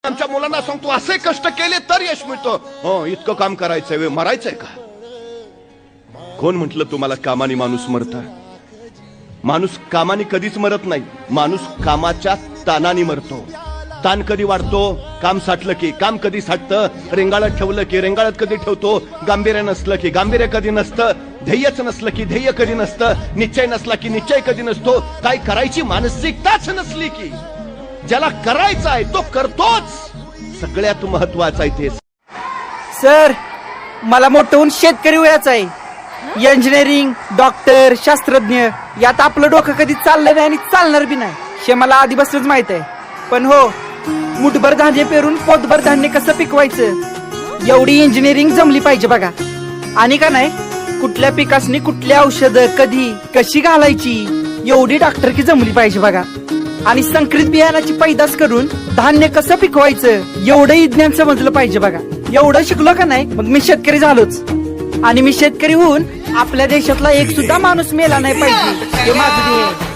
आमच्या मुलांना सांगतो असे कष्ट केले तर यश मिळतो. हो, इतकं काम करायचंय, मरायचंय का? कोण म्हटलं तुम्हाला कामाने माणूस मरता? माणूस कामाने कधीच मरत नाही. माणूस कामाच्या ताणाने मरतो. ताण कधी वाढतो? काम साठलं की. काम कधी साठतं? रेंगाळत ठेवलं की. रेंगाळत कधी ठेवतो? गांभीर्य नसलं की. गांभीर्य कधी नसतं? ध्येयच नसलं की. ध्येय कधी नसतं? निश्चय नसला की निश्चय कधी नसतो? काय करायची मानसिकताच नसली की. ज्याला करायचं आहे तो करतोच. सगळ्यात महत्वाचं आहे ते. सर, मला मोठं होऊन शेतकरी व्हायचं आहे. इंजिनिअरिंग, डॉक्टर, शास्त्रज्ञ यात आपलं डोकं कधी चाललं नाही आणि चालणार बी नाही हे मला आधीपासूनच माहित आहे. पण हो, मुठभर धान्य पेरून पोटभर धान्य कसं पिकवायचं एवढी इंजिनिअरिंग जमली पाहिजे बघा. आणि का नाही, कुठल्या पिकासनी कुठली औषधं कधी कशी घालायची एवढी डॉक्टरकी जमली पाहिजे बघा. आणि संकरित बियाणाची पैदास करून धान्य कसं पिकवायचं एवढं विज्ञान समजलं पाहिजे बघा. एवढं शिकलो का नाही मग मी शेतकरी झालोच. आणि मी शेतकरी होऊन आपल्या देशातला एक सुद्धा माणूस मेला नाही पाहिजे हे माझं ध्येय आहे.